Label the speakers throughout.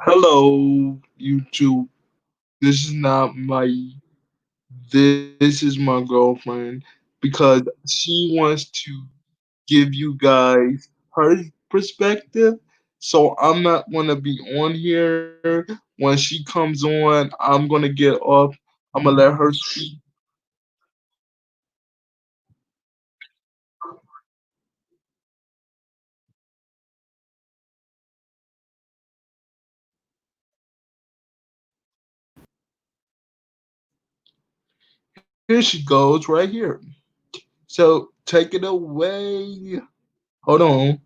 Speaker 1: Hello, YouTube. This is not my. This is my girlfriend because she wants to give you guys her perspective. So I'm not gonna be on here. When she comes on, I'm gonna get off. I'm gonna let her speak. Here she goes, right here. So take it away. Hold on.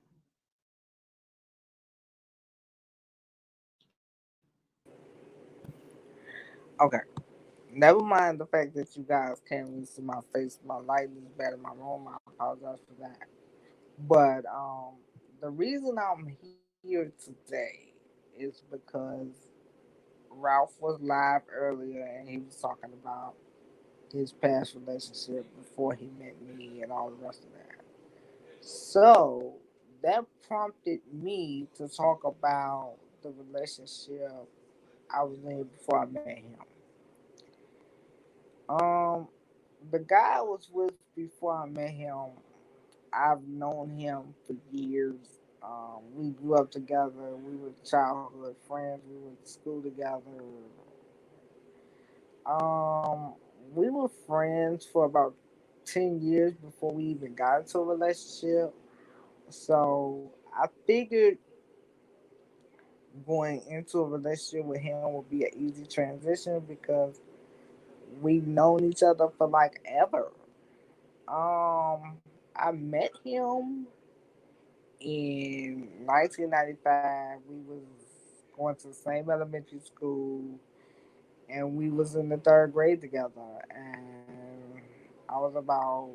Speaker 2: Okay. Never mind the fact that you guys can't really see my face. My lighting is bad in my room. I apologize for that. But the reason I'm here today is because Ralph was live earlier and he was talking about his past relationship before he met me and all the rest of that. So that prompted me to talk about the relationship I was in before I met him. Um, the guy I was with before I met him, I've known him for years. We grew up together. We were childhood friends. We went to school together. Um, we were friends for about 10 years before we even got into a relationship. So I figured going into a relationship with him would be an easy transition because we've known each other for like ever. I met him in 1995. We was going to the same elementary school, and we was in the third grade together. And I was about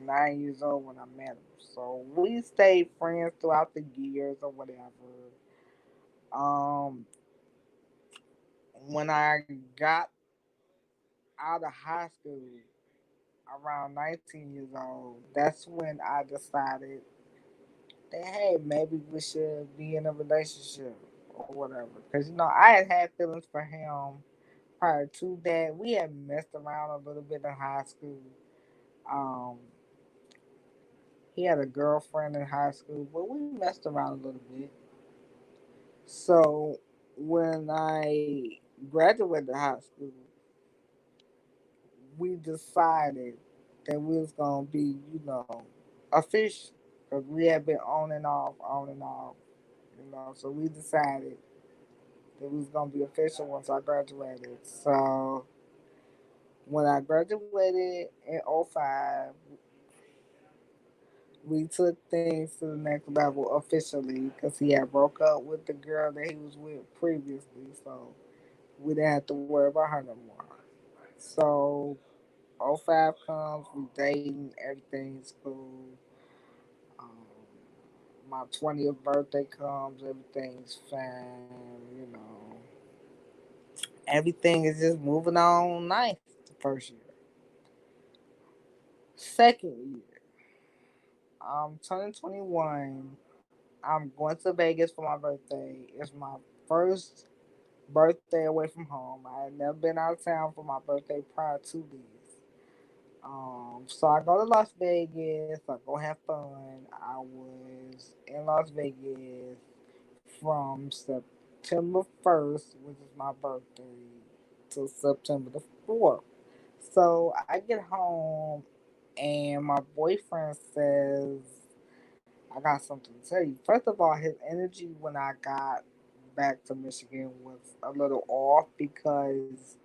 Speaker 2: 9 years old when I met him. So we stayed friends throughout the years or whatever. Um, when I got out of high school, around 19 years old, that's when I decided that hey, maybe we should be in a relationship or whatever. Because I had feelings for him prior to that. We had messed around a little bit in high school. Um, he had a girlfriend in high school, but we messed around a little bit. So when I graduated high school, we decided that we was gonna be, official because we had been on and off. So we decided that we was gonna be official once I graduated. So when I graduated in '05, we took things to the next level officially because he had broke up with the girl that he was with previously. So we didn't have to worry about her no more. So '05 comes, we dating, everything's cool. Um, my 20th birthday comes, everything's fine, everything is just moving on nice the first year. Second year, I'm turning 21. I'm going to Vegas for my birthday. It's my first birthday away from home. I had never been out of town for my birthday prior to this. So I go to Las Vegas. I go have fun. I was in Las Vegas from September 1st, which is my birthday, to September the 4th. So I get home and my boyfriend says, I got something to tell you. First of all, his energy when I got back to Michigan was a little off because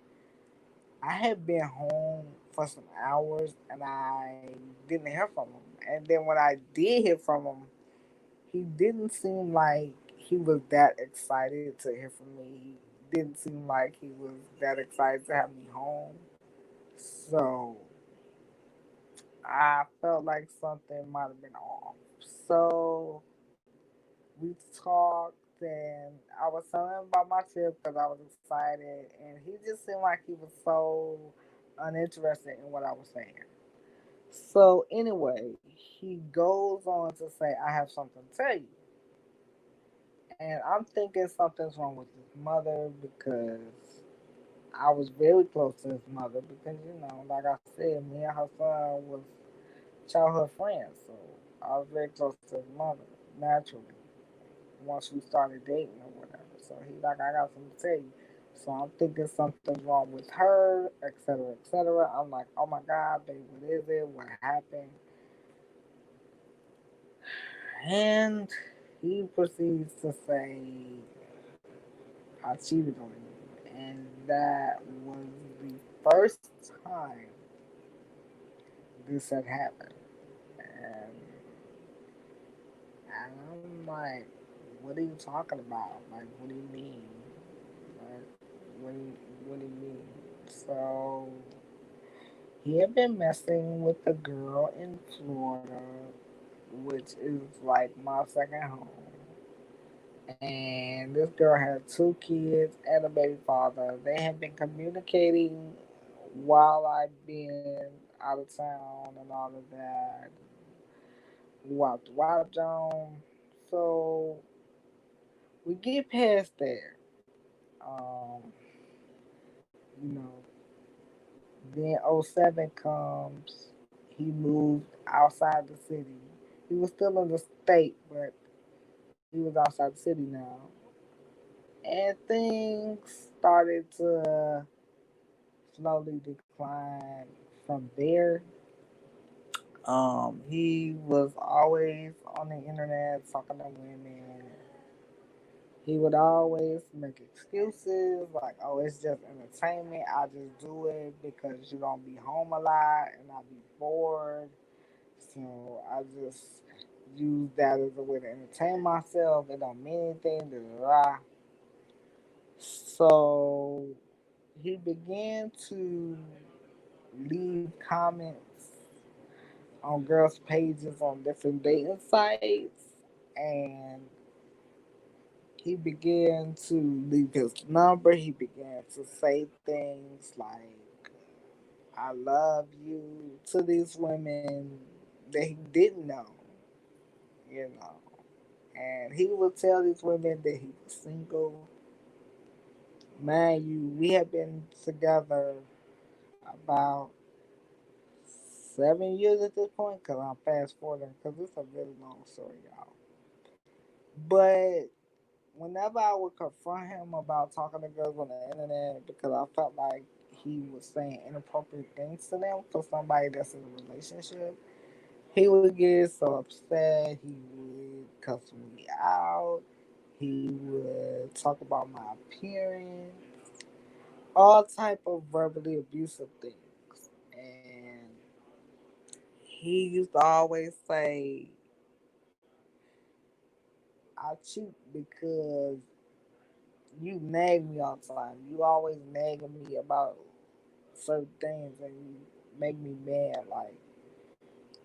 Speaker 2: I had been home for some hours and I didn't hear from him. And then when I did hear from him, he didn't seem like he was that excited to hear from me. He didn't seem like he was that excited to have me home. So I felt like something might have been off. So we talked and I was telling him about my trip because I was excited, and he just seemed like he was so uninterested in what I was saying. So anyway, he goes on to say, "I have something to tell you," and I'm thinking something's wrong with his mother because I was very close to his mother because like I said, me and her son was childhood friends, so I was very close to his mother naturally once we started dating or whatever. So he's like, I got something to tell you. So I'm thinking something's wrong with her, etc., etc. I'm like, oh my God, babe, what is it? What happened? And he proceeds to say, I cheated on you. And that was the first time this had happened. And, and I'm like, what are you talking about? Like, what do you mean? Like, what do you, what do you mean? So he had been messing with a girl in Florida, which is like my second home. And this girl had two kids and a baby father. They had been communicating while I've been out of town and all of that. Watch on. So we get past there. Um, you know, then '07 comes. He moved outside the city. He was still in the state, but he was outside the city now. And things started to slowly decline from there. He was always on the internet talking to women. He would always make excuses like, "Oh, it's just entertainment. I just do it because you don't be home a lot and I be bored. So I just use that as a way to entertain myself. It don't mean anything." Da, da, da. So he began to leave comments on girls' pages on different dating sites, and he began to leave his number. He began to say things like, "I love you" to these women that he didn't know, you know. And he would tell these women that he was single. Man, we have been together about 7 years at this point because I'm fast forwarding because it's a really long story, y'all. But whenever I would confront him about talking to girls on the internet because I felt like he was saying inappropriate things to them for somebody that's in a relationship, he would get so upset. He would cuss me out. He would talk about my appearance, all type of verbally abusive things. And he used to always say, "I cheat because you nag me all the time. You always nagging me about certain things and you make me mad." Like,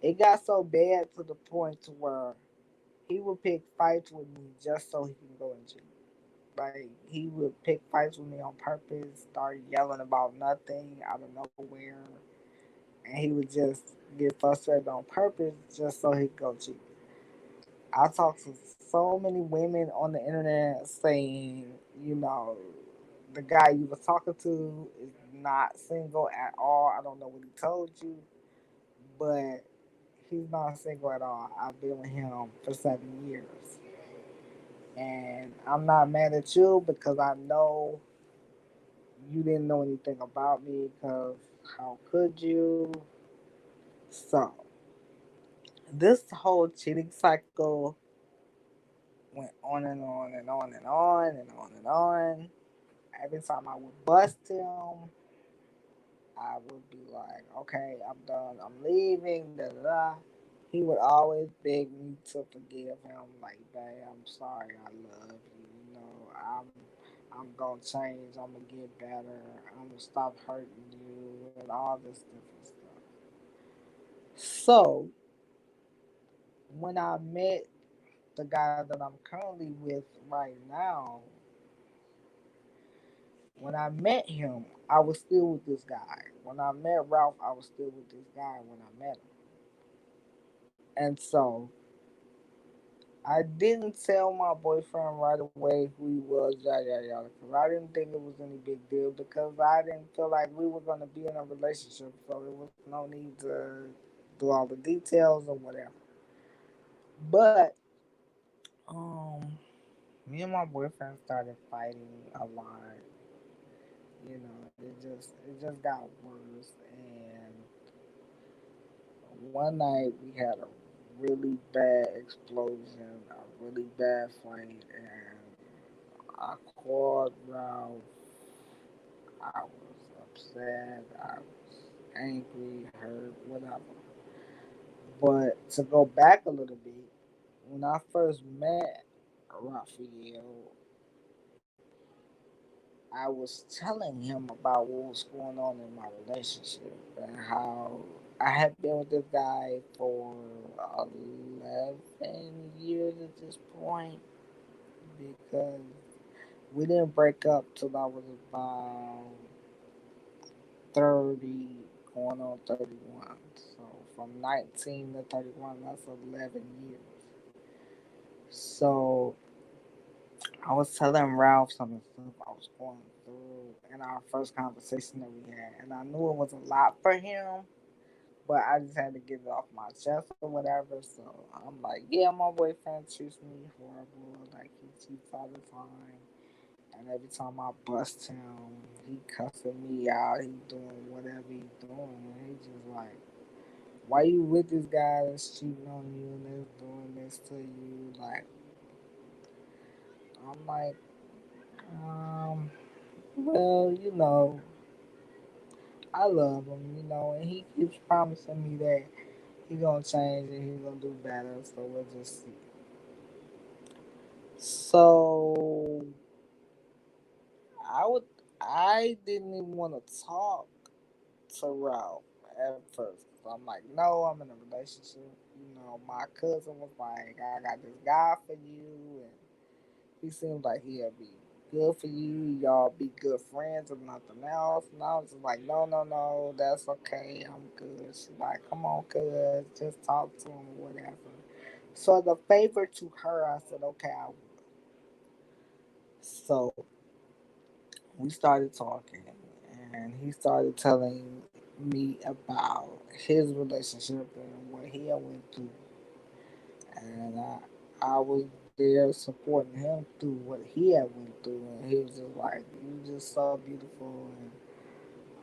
Speaker 2: it got so bad to the point to where he would pick fights with me just so he can go and cheat. Like, he would pick fights with me on purpose, start yelling about nothing out of nowhere, and he would just get frustrated on purpose just so he could go cheat. I talked to so many women on the internet saying, the guy you was talking to is not single at all. I don't know what he told you, but he's not single at all. I've been with him for 7 years. And I'm not mad at you because I know you didn't know anything about me because how could you? So, this whole cheating cycle went on and on and on and on and on and on. Every time I would bust him, I would be like, okay, I'm done. I'm leaving. Da da da. He would always beg me to forgive him. Like, babe, I'm sorry. I love you. I'm gonna change. I'm gonna get better. I'm gonna stop hurting you and all this different stuff. So when I met the guy that I'm currently with right now, when I met him, I was still with this guy. When I met Ralph, I was still with this guy when I met him. And so I didn't tell my boyfriend right away who he was, yada yada yada, because I didn't think it was any big deal because I didn't feel like we were going to be in a relationship, so there was no need to do all the details or whatever. But um, me and my boyfriend started fighting a lot. You know, it just got worse, and one night we had a really bad explosion, a really bad fight, and I called Ralph. I was upset. I was angry, hurt, whatever. But to go back a little bit, when I first met Raphael, I was telling him about what was going on in my relationship and how I had been with this guy for 11 years at this point because we didn't break up till I was about 30, going on 31. So from 19 to 31, that's 11 years. So I was telling Ralph some of the stuff I was going through in our first conversation that we had. And I knew it was a lot for him, but I just had to get it off my chest or whatever. So I'm like, yeah, my boyfriend treats me horrible. Like, he cheats all the time. And every time I bust him, he cussing me out. He doing whatever he doing. And he just like, why you with this guy that's cheating on you and that's doing this to you? Like, I'm like, um, well, I love him, and he keeps promising me that he gonna change and he gonna do better. So we'll just see. So I would, I didn't even want to talk to Ralph at first. So I'm like, no, I'm in a relationship. My cousin was like, I got this guy for you, and he seems like he'll be good for you. Y'all be good friends if nothing else. And I was just like, no, no, no, that's okay. I'm good. She's like, come on, cuz, just talk to him or whatever. So the favor to her, I said, okay, I will. So we started talking, and he started telling me about his relationship and what he had went through. And I was there supporting him through what he had went through, and he was just like, "You just so beautiful, and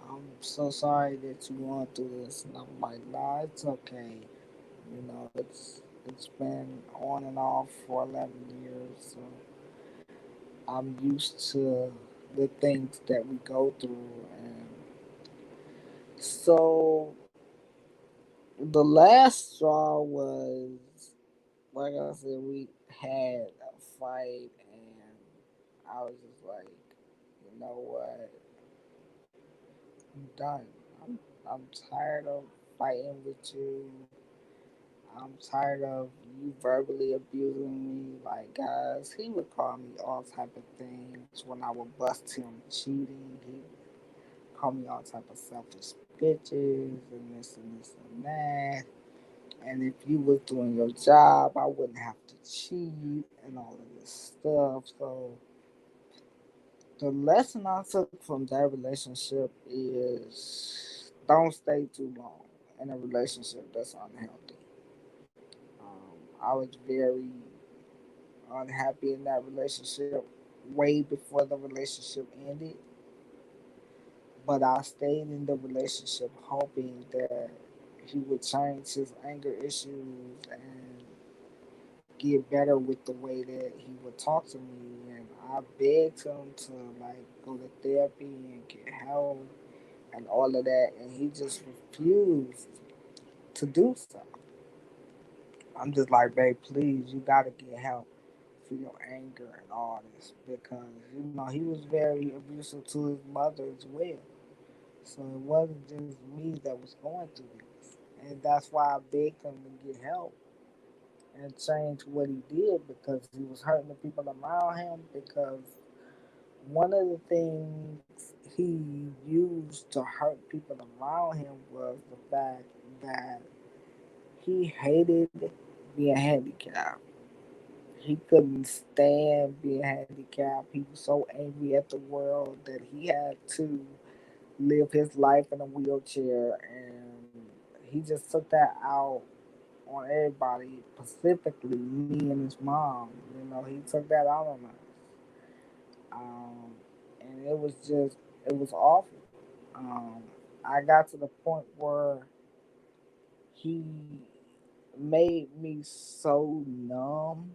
Speaker 2: I'm so sorry that you going through this." And I'm like, "Nah, it's okay. It's been on and off for 11 years, so I'm used to the things that we go through." And so the last straw was, like I said, we had a fight, and I was just like, you know what? I'm done. I'm tired of fighting with you. I'm tired of you verbally abusing me. Like, guys, he would call me all type of things when I would bust him cheating. He would call me all type of selfish bitches and this and this and that. And if you was doing your job, I wouldn't have to cheat and all of this stuff. So the lesson I took from that relationship is don't stay too long in a relationship that's unhealthy. I was very unhappy in that relationship way before the relationship ended, but I stayed in the relationship hoping that he would change his anger issues and get better with the way that he would talk to me. And I begged him to like go to therapy and get help and all of that, and he just refused to do so. I'm just like, babe, please, you gotta get help for your anger and all this because he was very abusive to his mother as well. So it wasn't just me that was going through this, and that's why I begged him to get help. and change what he did because he was hurting the people around him. Because one of the things he used to hurt people around him was the fact that he hated being handicapped. He couldn't stand being handicapped. He was so angry at the world that he had to live his life in a wheelchair, and he just took that out on everybody, specifically me and his mom. You know, he took that out on us, and it was awful. Um, I got to the point where he made me so numb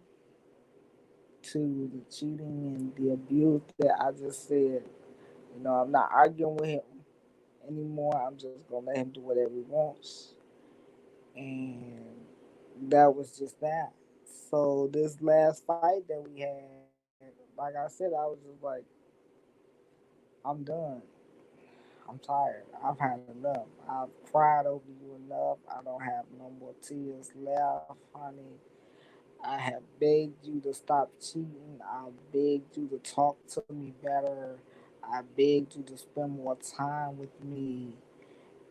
Speaker 2: to the cheating and the abuse that I just said, you know, I'm not arguing with him anymore. I'm just gonna let him do whatever he wants. And that was just that. So this last fight that we had, like I said, I was just like, I'm done. I'm tired. I've had enough. I've cried over you enough. I don't have no more tears left, honey. I have begged you to stop cheating. I begged you to talk to me better. I begged you to spend more time with me.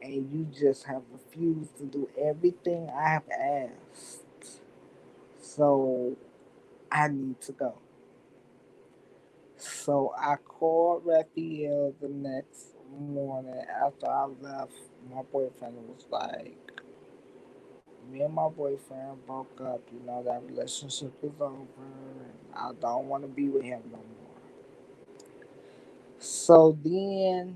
Speaker 2: And you just have refused to do everything I have asked. So I need to go. So I called Raphael the next morning after I left my boyfriend. It was like, me and my boyfriend broke up. You know, that relationship is over. And I don't want to be with him no more. So then,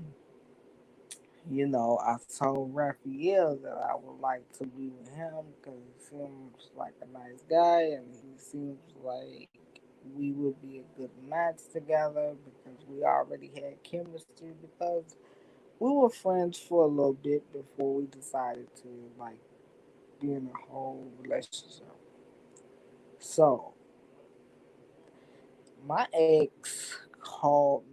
Speaker 2: you know, I told Raphael that I would like to be with him because he seems like a nice guy and he seems like we would be a good match together because we already had chemistry because we were friends for a little bit before we decided to like be in a whole relationship. So my ex called me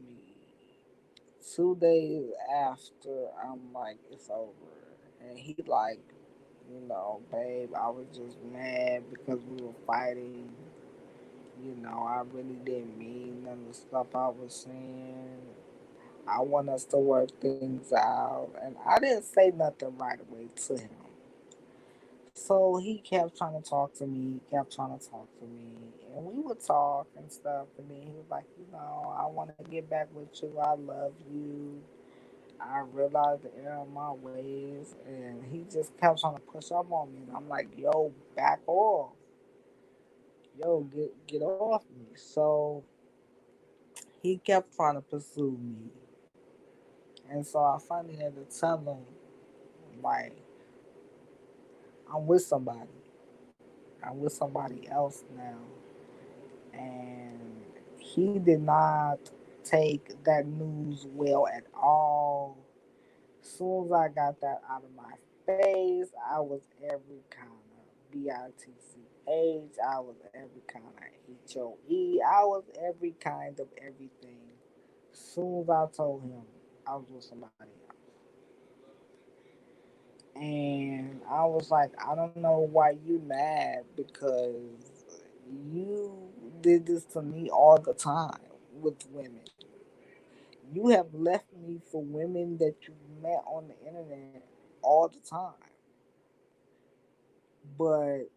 Speaker 2: 2 days after I'm like, it's over. And he like, you know, babe, I was just mad because we were fighting. You know, I really didn't mean none of the stuff I was saying. I want us to work things out. And I didn't say nothing right away to him. So he kept trying to talk to me, kept trying to talk to me. And we would talk and stuff. And then he was like, you know, I want to get back with you. I love you. I realized the error of my ways, and he just kept trying to push up on me. And I'm like, "Yo, back off! Yo, get off me!" So he kept trying to pursue me, and so I finally had to tell him, like, I'm with somebody. I'm with somebody else now, and he did not take that news well at all. As soon as I got that out of my face, I was every kind of BITCH. I was every kind of HOE. I was every kind of everything. As soon as I told him I was with somebody else. And I was like, I don't know why you mad because you did this to me all the time with women. You have left me for women that you met on the internet all the time. But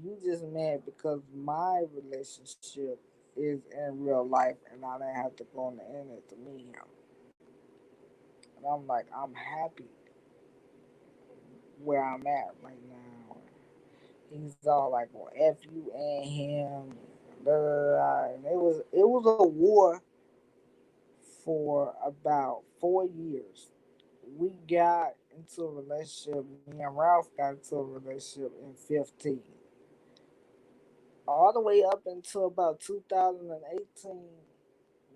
Speaker 2: you just mad because my relationship is in real life and I didn't have to go on the internet to meet him. And I'm like, I'm happy where I'm at right now. He's all like, well, F you and him. Da, da, da. And it was a war for about 4 years. We got into a relationship. Me and Ralph got into a relationship in 15. All the way up until about 2018,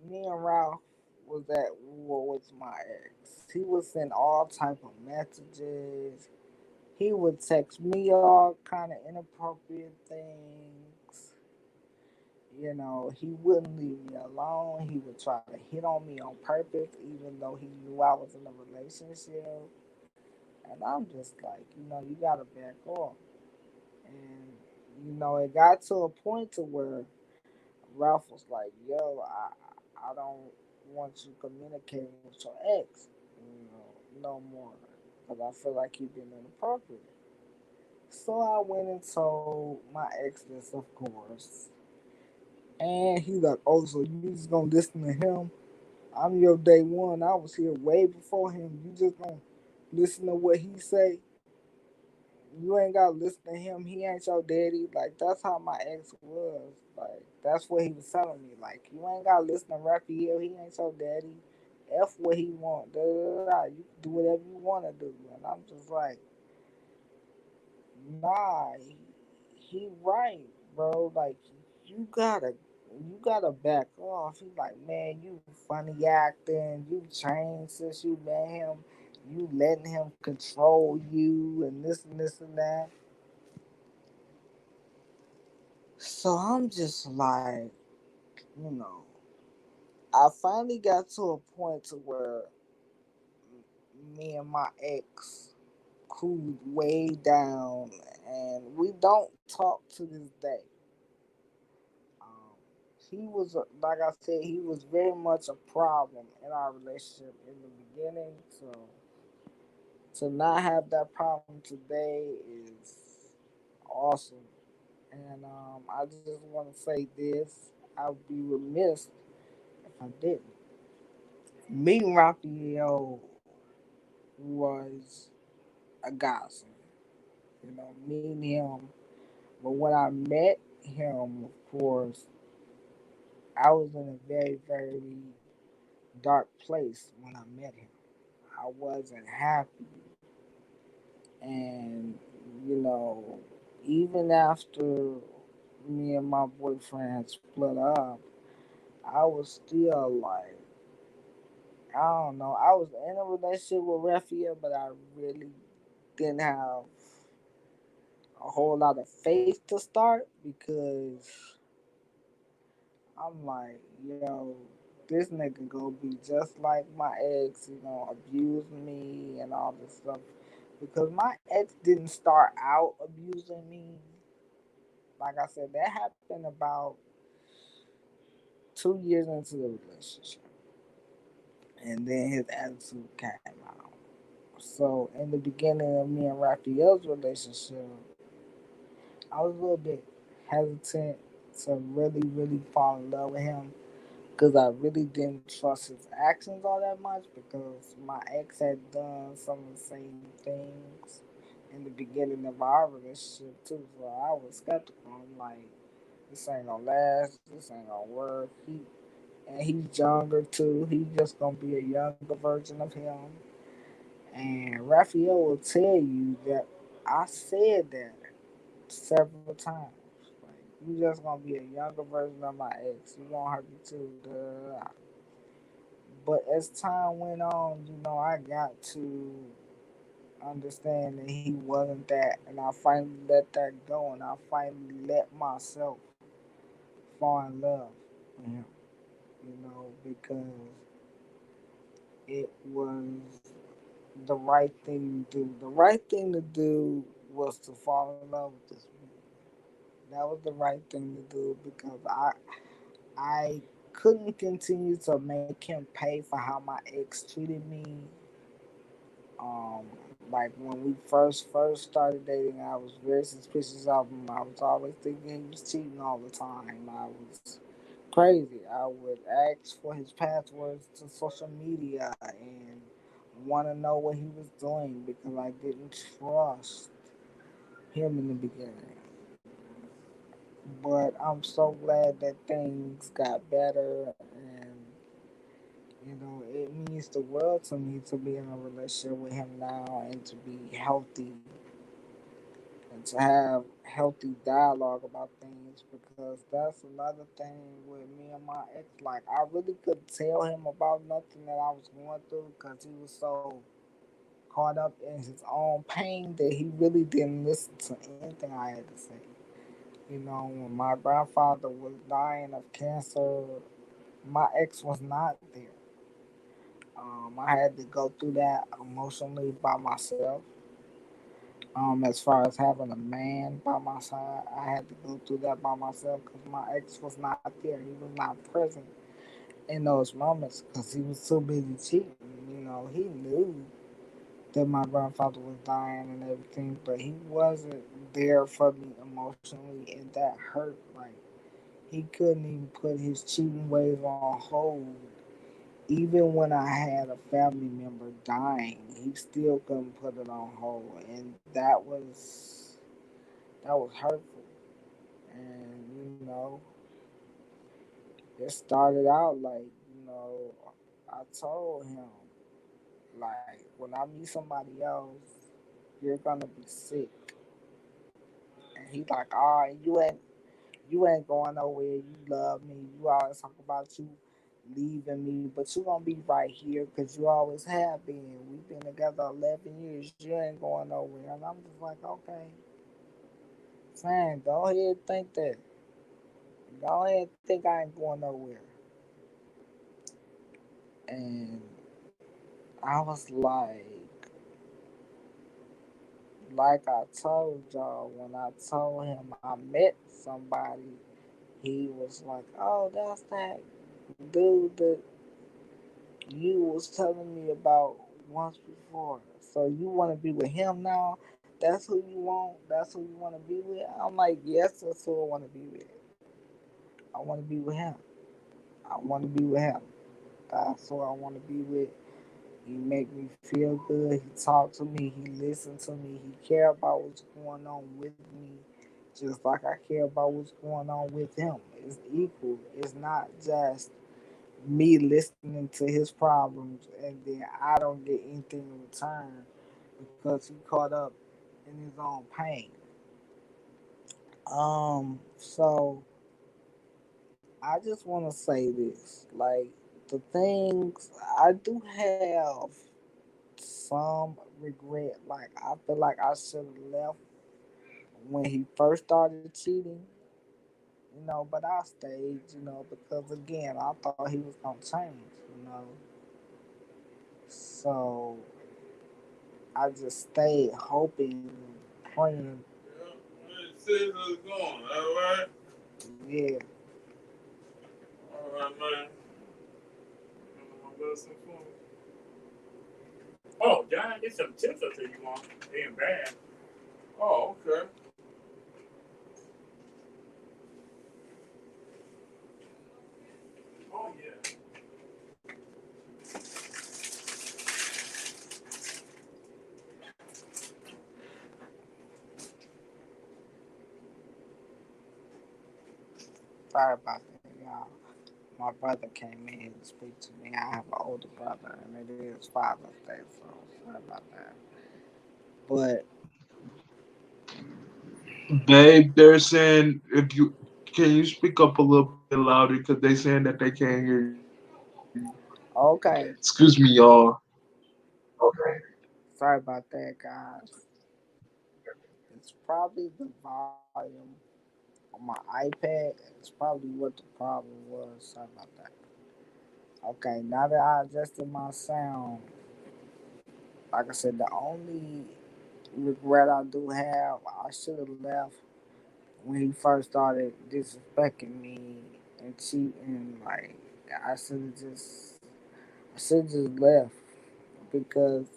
Speaker 2: me and Ralph was at war with my ex. He would send all type of messages. He would text me all kind of inappropriate things. You know, he wouldn't leave me alone. He would try to hit on me on purpose, even though he knew I was in a relationship. And I'm just like, you know, you gotta back off. And it got to a point to where Ralph was like, "Yo, I don't want you communicating with your ex, no more, because I feel like you've been inappropriate." So I went and told my ex this, of course, and he like, "Oh, so you just gonna listen to him? I'm your day one. I was here way before him. You just gonna listen to what he say? You ain't gotta listen to him. He ain't your daddy." Like that's how my ex was. Like that's what he was telling me. Like you ain't gotta listen to Raphael. He ain't your daddy. F what he want. Da, da, da, da. You can do whatever you wanna do. And I'm just like, nah, he right, bro. Like you gotta back off. He like, man, you funny acting. You changed since you met him. You letting him control you and this and that. So I'm just like, you know, I finally got to a point to where me and my ex cooled way down, and we don't talk to this day. Um, he was, like I said, he was very much a problem in our relationship in the beginning. So to not have that problem today is awesome. And I just want to say this: I would be remiss if I didn't. Meeting Raphael was a godsend. Meeting him. But when I met him, of course, I was in a very, very dark place when I met him. I wasn't happy. And, you know, even after me and my boyfriend had split up, I was still like, I don't know. I was in a relationship with Raphael, but I really didn't have a whole lot of faith to start because I'm like, yo, this nigga gonna be just like my ex, abuse me and all this stuff. Because my ex didn't start out abusing me. Like I said, that happened about 2 years into the relationship. And then his attitude came out. So in the beginning of me and Raphael's relationship, I was a little bit hesitant to really, really fall in love with him because I really didn't trust his actions all that much because my ex had done some of the same things in the beginning of our relationship too. So I was skeptical. I'm like, this ain't gonna last. This ain't gonna work. He's younger too. He's just gonna be a younger version of him. And Raphael will tell you that I said that several times. Like, you just gonna be a younger version of my ex. You gonna hurt me too. Da, da, da. But as time went on, I got to understand that he wasn't that, and I finally let that go, and I finally let myself fall in love with him. Because it was the right thing to do. The right thing to do was to fall in love with this man. That was the right thing to do because I couldn't continue to make him pay for how my ex treated me. Um, like when we first started dating, I was very suspicious of him. I was always thinking he was cheating all the time. I was crazy. I would ask for his passwords to social media and want to know what he was doing because I didn't trust him in the beginning. But I'm so glad that things got better, and it means the world to me to be in a relationship with him now and to be healthy and to have healthy dialogue about things because that's another thing with me and my ex. Like, I really couldn't tell him about nothing that I was going through because he was so caught up in his own pain that he really didn't listen to anything I had to say. When my grandfather was dying of cancer, my ex was not there. I had to go through that emotionally by myself. As far as having a man by my side, I had to go through that by myself because my ex was not there. He was not present in those moments because he was too busy cheating. He knew that my grandfather was dying and everything, but he wasn't there for me emotionally, and that hurt. Like, he couldn't even put his cheating ways on hold. Even when I had a family member dying, he still couldn't put it on hold, and that was hurtful. And it started out like I told him, like, when I meet somebody else, you're gonna be sick. And he like, all right, you ain't going nowhere. You love me. You always talk about you leaving me, but you gonna be right here because you always have been. We've been together 11 years. You ain't going nowhere. And I'm just like, okay, fine. Go ahead, think that. Go ahead, think I ain't going nowhere. And I was like I told y'all, when I told him I met somebody, he was like, "Oh, that's that dude that you was telling me about once before. So you want to be with him now? That's who you want? That's who you want to be with?" I'm like, "Yes, that's who I want to be with. I want to be with him. I want to be with him. That's who I want to be with. He make me feel good. He talk to me. He listen to me. He care about what's going on with me, just like I care about what's going on with him. It's equal. It's not just me listening to his problems and then I don't get anything in return because he caught up in his own pain. So I just want to say this, like, the things I do have some regret. Like, I feel like I should have left when he first started cheating, but I stayed, because again, I thought he was gonna change. So I just stayed hoping, praying.
Speaker 1: Scissors going, all right?
Speaker 2: Yeah.
Speaker 1: All right, man. My blessing for me. Oh, John, get some tips up there you want. They ain't bad. Oh, okay. Oh, yeah.
Speaker 2: Sorry about that, y'all. My brother came in to speak to me. I have an older brother, and it is Father's Day, so sorry about that. But
Speaker 1: Babe, they're saying if you can you speak up a little bit louder because they saying that they can't hear you. Excuse me,
Speaker 2: okay,
Speaker 1: y'all. Okay.
Speaker 2: sorry about that, guys. It's probably the volume on my iPad. It's probably what the problem was. Sorry about that. Okay, now that I adjusted my sound, like I said, the only regret I do have, I should have left when he first started disrespecting me and cheating. Like, I should have just, I should have just left because,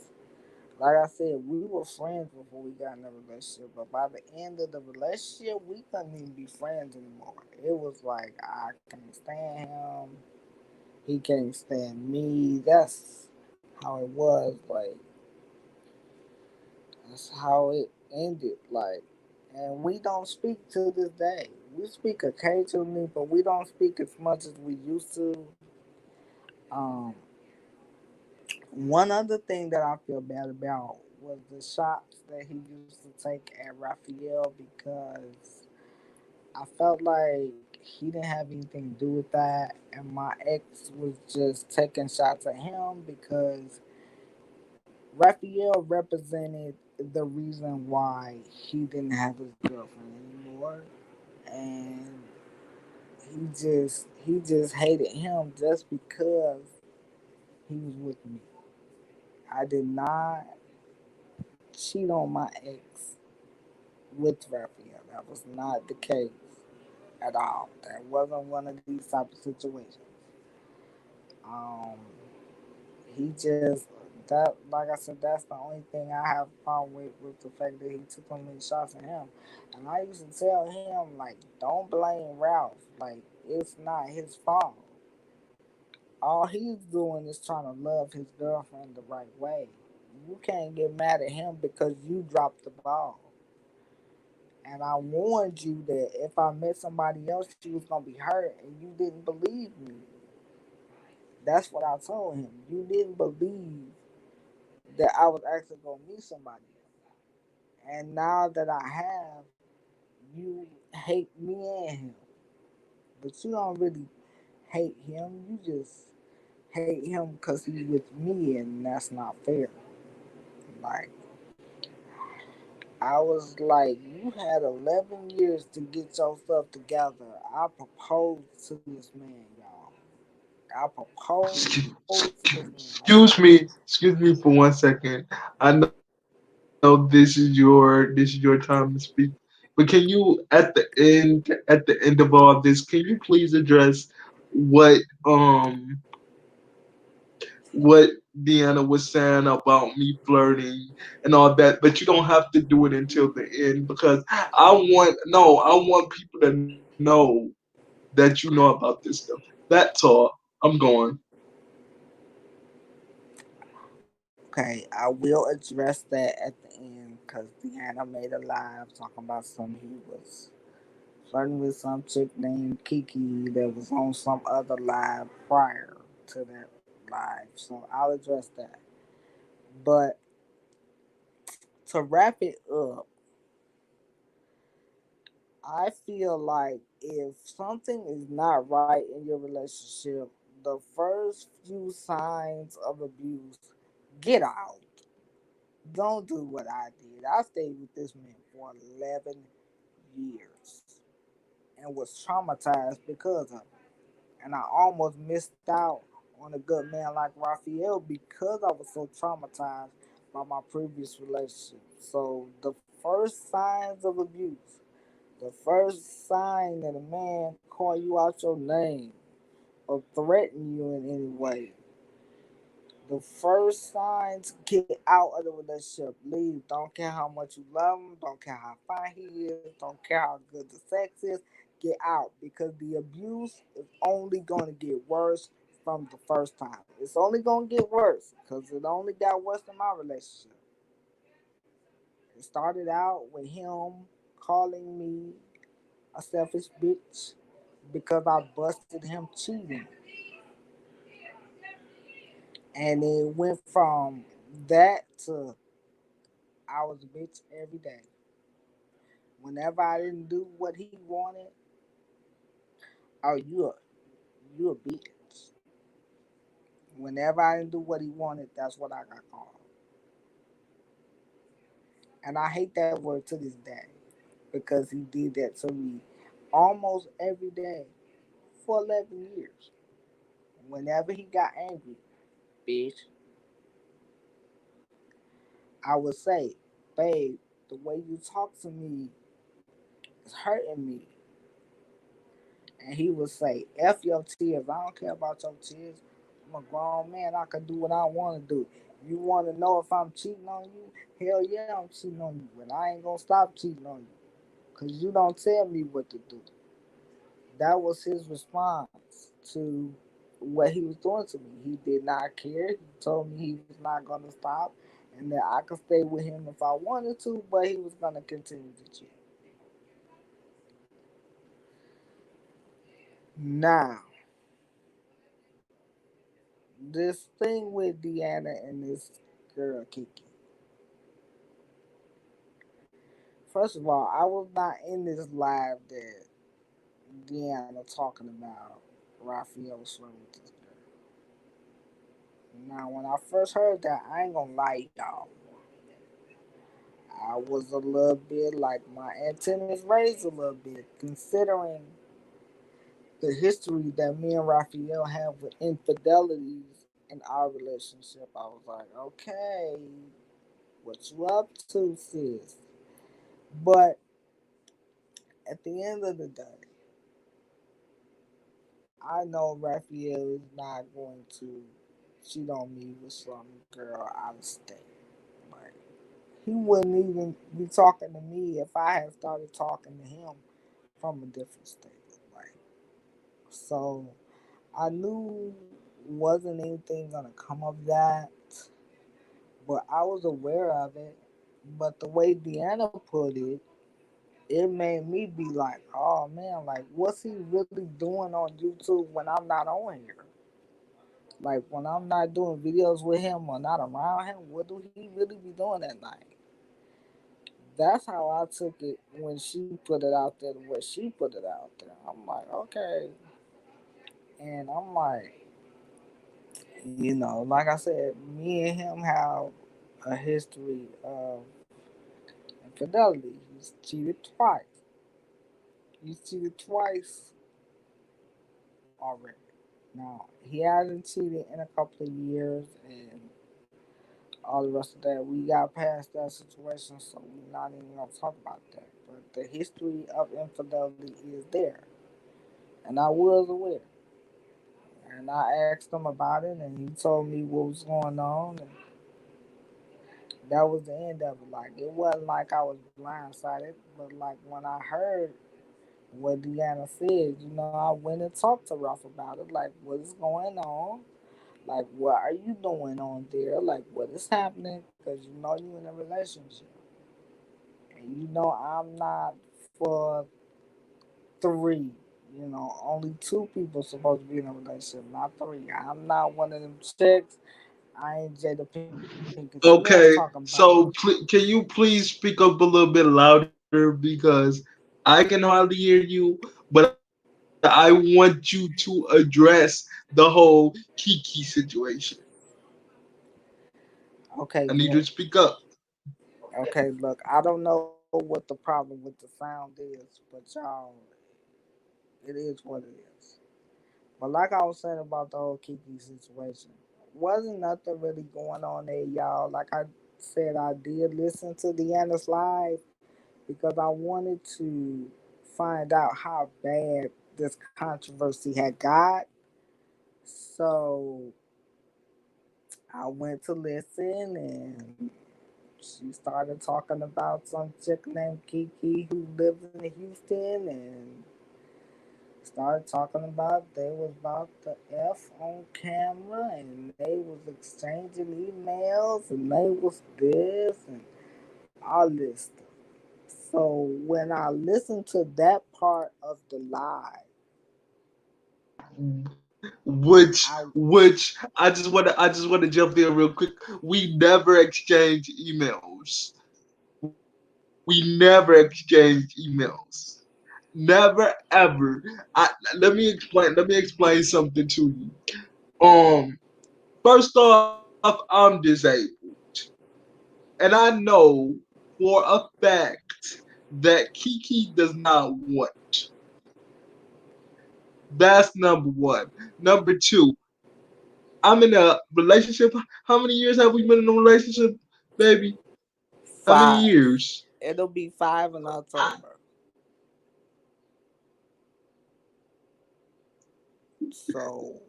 Speaker 2: like I said, we were friends before we got in a relationship. But by the end of the relationship, we couldn't even be friends anymore. It was like I can't stand him. He can't stand me. That's how it was. Like, that's how it ended. Like, and we don't speak to this day. We speak occasionally, but we don't speak as much as we used to. Um, One other thing that I feel bad about was the shots that he used to take at Raphael because I felt like he didn't have anything to do with that, and my ex was just taking shots at him because Raphael represented the reason why he didn't have his girlfriend anymore, and he just hated him just because he was with me. I did not cheat on my ex with Raphael. That was not the case at all. That wasn't one of these type of situations. Um, he just that like I said, that's the only thing I have a problem with the fact that he took so many shots at him. And I used to tell him like, don't blame Ralph. Like it's not his fault. All he's doing is trying to love his girlfriend the right way. You can't get mad at him because you dropped the ball. And I warned you that if I met somebody else, she was gonna be hurt, and you didn't believe me. That's what I told him. You didn't believe that I was actually gonna meet somebody else. And now that I have, you hate me and him. But you don't really hate him. You just hate him because he's with me, and that's not fair. Like, I was like, you had 11 years to get your stuff together. I proposed to this man, y'all. I proposed to this man. I said,
Speaker 1: Excuse me for 1 second. I know this is your time to speak, but can you at the end of all this, can you please address what what Deanna was saying about me flirting and all that, but you don't have to do it until the end because I want people to know that you know about this stuff. That's all. I'm going.
Speaker 2: okay, I will address that at the end because Deanna made a live talking about some he was flirting with some chick named Kiki that was on some other live prior to that live. So I'll address that. But to wrap it up, I feel like if something is not right in your relationship, the first few signs of abuse, get out. Don't do what I did. I stayed with this man for 11 years and was traumatized because of it. And I almost missed out on a good man like Raphael because I was so traumatized by my previous relationship. So the first signs of abuse, the first sign that a man call you out your name or threaten you in any way, the first signs, get out of the relationship. Leave. Don't care how much you love him. Don't care how fine he is. Don't care how good the sex is. Get out because the abuse is only going to get worse from the first time. It's only going to get worse because it only got worse in my relationship. It started out with him calling me a selfish bitch because I busted him cheating. And it went from that to I was a bitch every day. Whenever I didn't do what he wanted, oh you a bitch. Whenever I didn't do what he wanted, that's what I got called. And I hate that word to this day because he did that to me almost every day for 11 years. Whenever he got angry, bitch, I would say, babe, the way you talk to me is hurting me. And he would say, F your tears. I don't care about your tears. I'm a grown man. I can do what I want to do. You want to know if I'm cheating on you? Hell yeah, I'm cheating on you. But I ain't going to stop cheating on you. Because you don't tell me what to do. That was his response to what he was doing to me. He did not care. He told me he was not going to stop and that I could stay with him if I wanted to, but he was going to continue to cheat. Now, this thing with Deanna and this girl Kiki. First of all, I was not in this live that Deanna talking about Raphael was flirting with this girl. Now, when I first heard that, I ain't gonna lie, y'all. I was a little bit like my antennas raised a little bit, considering the history that me and Raphael have with infidelities in our relationship. I was like, okay, what you up to, sis? But at the end of the day, I know Raphael is not going to cheat on me with some girl out of state. Like, he wouldn't even be talking to me if I had started talking to him from a different state. Like, so I knew wasn't anything gonna come of that, but I was aware of it. But the way Deanna put it made me be like, oh man, like what's he really doing on YouTube when I'm not on here? Like when I'm not doing videos with him or not around him, what do he really be doing at night? That's how I took it when she put it out there, the way she put it out there. I'm like, okay. And I'm like, like I said, me and him have a history of infidelity. He's cheated twice. He's cheated twice already. Now, he hasn't cheated in a couple of years and all the rest of that. We got past that situation, so we're not even going to talk about that. But the history of infidelity is there. And I was aware. And I asked him about it, and he told me what was going on. And that was the end of it. Like, it wasn't like I was blindsided, but like when I heard what Deanna said, I went and talked to Ralph about it. Like, what is going on? Like, what are you doing on there? Like, what is happening? Because you in a relationship. And I'm not for three. Only two people supposed to be in a relationship, not three. I'm not one of them chicks. I ain't Jada Pinkett Smith talking
Speaker 1: Okay,
Speaker 2: about.
Speaker 1: so can you please speak up a little bit louder because I can hardly hear you, but I want you to address the whole Kiki situation. I need you to
Speaker 2: Okay,
Speaker 1: speak
Speaker 2: look.
Speaker 1: up.
Speaker 2: Okay, look. I don't know what the problem with the sound is, but y'all, it is what it is. But like I was saying about the whole Kiki situation, wasn't nothing really going on there, y'all. Like I said, I did listen to Deanna's live because I wanted to find out how bad this controversy had got. So I went to listen and she started talking about some chick named Kiki who lives in Houston and started talking about they was about the F on camera and they was exchanging emails and they was this and all this stuff. So when I listened to that part of the live, I
Speaker 1: Which I just want to jump in real quick. We never exchange emails. We never exchange emails. Never ever. Let me explain something to you. Um First off, I'm disabled. And I know for a fact that Kiki does not want. That's number one. Number two, I'm in a relationship. How many years have we been in a relationship, baby? How many
Speaker 2: 5.
Speaker 1: years?
Speaker 2: It'll be 5 in October. So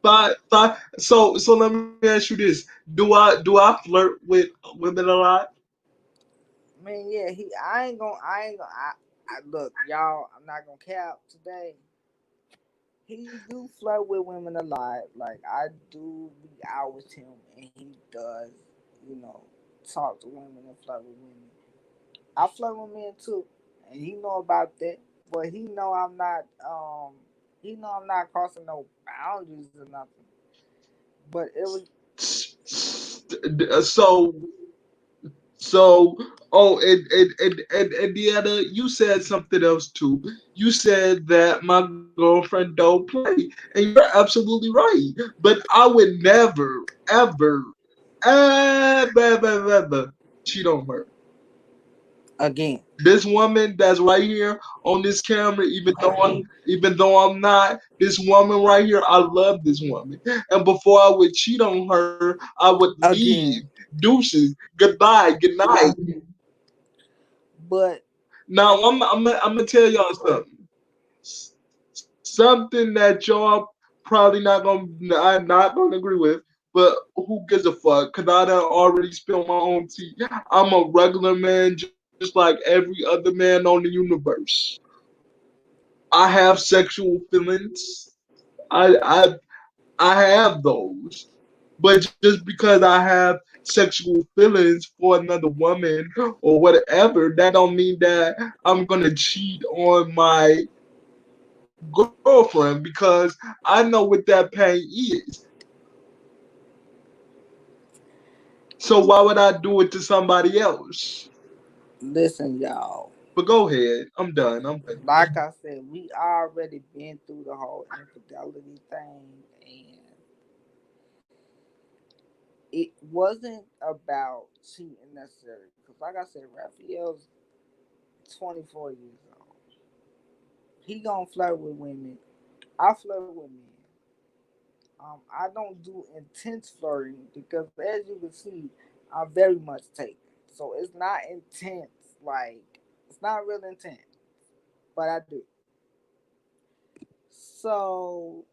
Speaker 1: Five. So let me ask you this: Do I flirt with women a lot?
Speaker 2: I mean, yeah, I ain't gonna, look, y'all, I'm not gonna cap today. He do flirt with women a lot. Like I do be out with him, and he does, you know, talk to women and flirt with women. I flirt with men too, and he know about that. But he know I'm not crossing no boundaries or nothing. But it was
Speaker 1: So So, oh, and Deanna, you said something else too. You said that my girlfriend don't play, and you're absolutely right. But I would never, ever, ever cheat on her.
Speaker 2: again,
Speaker 1: This woman that's right here on this camera, even though I'm not, this woman right here, I love this woman. And before I would cheat on her, I would leave.
Speaker 2: again.
Speaker 1: Deuces. Goodbye. Good night.
Speaker 2: But
Speaker 1: Now
Speaker 2: at
Speaker 1: I'm gonna tell y'all something. Something that y'all probably not gonna agree with, but who gives a fuck? Cause I done already spilled my own tea. I'm a regular man, just like every other man on the universe. I have sexual feelings. I I I have those. But just because I have sexual feelings for another woman or whatever, that don't mean that I'm gonna cheat on my girlfriend because I know what that pain is. So why would I do it to somebody else?
Speaker 2: listen, y'all.
Speaker 1: But go ahead. I'm done. I'm finished.
Speaker 2: Like I said, we already been through the whole infidelity thing, and it wasn't about cheating necessarily. Because, like I said, Raphael's 24 years old. He gonna flirt with women. I flirt with men. I don't do intense flirting because, as you can see, I'm very much taken. So it's not intense. Like it's not real intense, but I do. So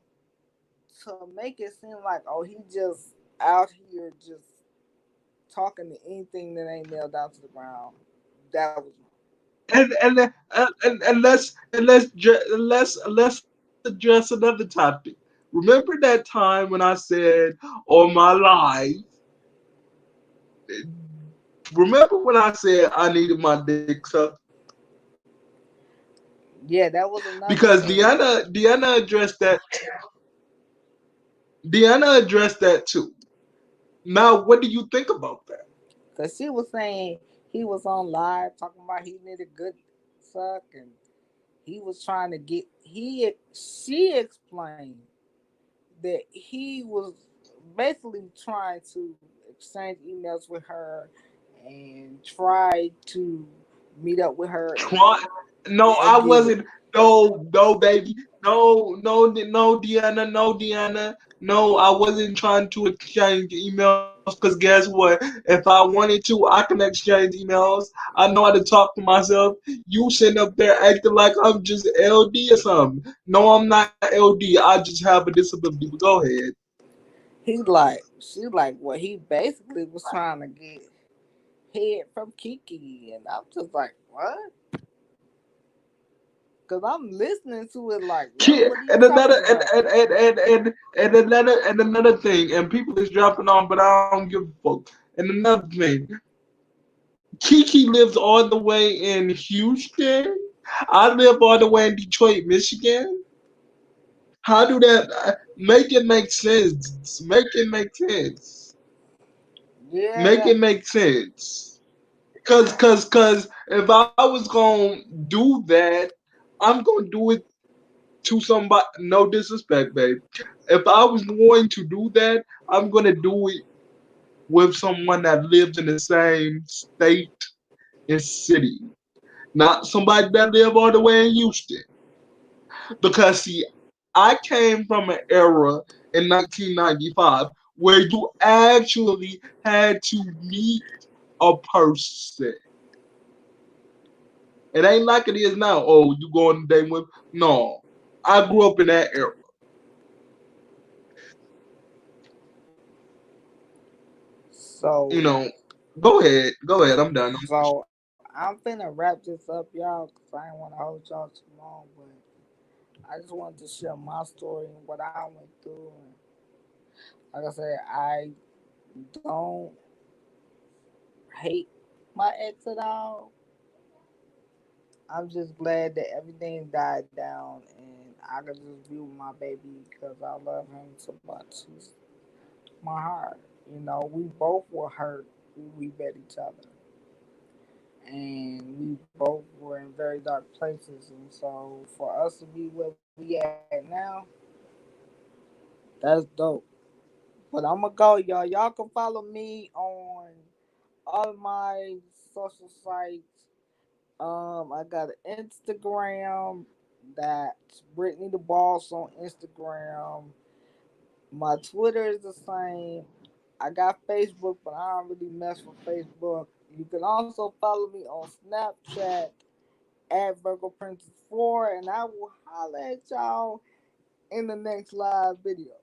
Speaker 2: to make it seem like, oh, he just out here just talking to anything that ain't nailed down to the ground, that was wrong.
Speaker 1: And let's address another topic. Remember that time when I said on my live, remember when I said I needed my dick sucked?
Speaker 2: Yeah, that was another
Speaker 1: Because
Speaker 2: thing.
Speaker 1: Deanna addressed that too. Now what do you think about that?
Speaker 2: Cause she was saying he was on live talking about he needed good suck, and he was trying to get he she explained that he was basically trying to exchange emails with her and try to meet up with her
Speaker 1: Try No, I
Speaker 2: again.
Speaker 1: wasn't. No, baby. No, Deanna. No, Deanna. No, I wasn't trying to exchange emails because guess what? If I wanted to, I can exchange emails. I know how to talk to myself. You sitting up there acting like I'm just LD or something. No, I'm not LD. I just have a disability. But go ahead.
Speaker 2: He's like, she's like, well, he basically was trying to get head from Kiki, and I'm just like, what? Because I'm listening to it like, what? What are you
Speaker 1: And another
Speaker 2: talking about?
Speaker 1: and another thing, and people is dropping on, but I don't give a fuck. And another thing, Kiki lives all the way in Houston. I live all the way in Detroit, Michigan. How do that make it make sense? Make it make sense. Make
Speaker 2: Yeah,
Speaker 1: it make sense. Cause if I was gonna do that, I'm gonna do it to somebody. No disrespect, babe. If I was going to do that, I'm gonna do it with someone that lives in the same state and city, not somebody that live all the way in Houston. Because see, I came from an era in 1995 where you actually had to meet a person. It ain't like it is now. Oh, you go on a date with? No, I grew up in that era. You
Speaker 2: so
Speaker 1: know, go ahead. I'm done.
Speaker 2: I'm finna wrap this up, y'all, because I ain't want to hold y'all too long, but I just wanted to share my story and what I went through. And like I said, I don't hate my ex at all. I'm just glad that everything died down and I could just be with my baby because I love him so much. He's my heart. You know, we both were hurt when we met each other. And we both were in very dark places. And so for us to be where we at now, that's dope. But I'm gonna go, y'all. Y'all can follow me on all of my social sites. I got an Instagram that's Brittany the Boss on Instagram. My Twitter is the same. I got Facebook, but I don't really mess with Facebook. You can also follow me on Snapchat at Virgo Princess 4, and I will holler at y'all in the next live video.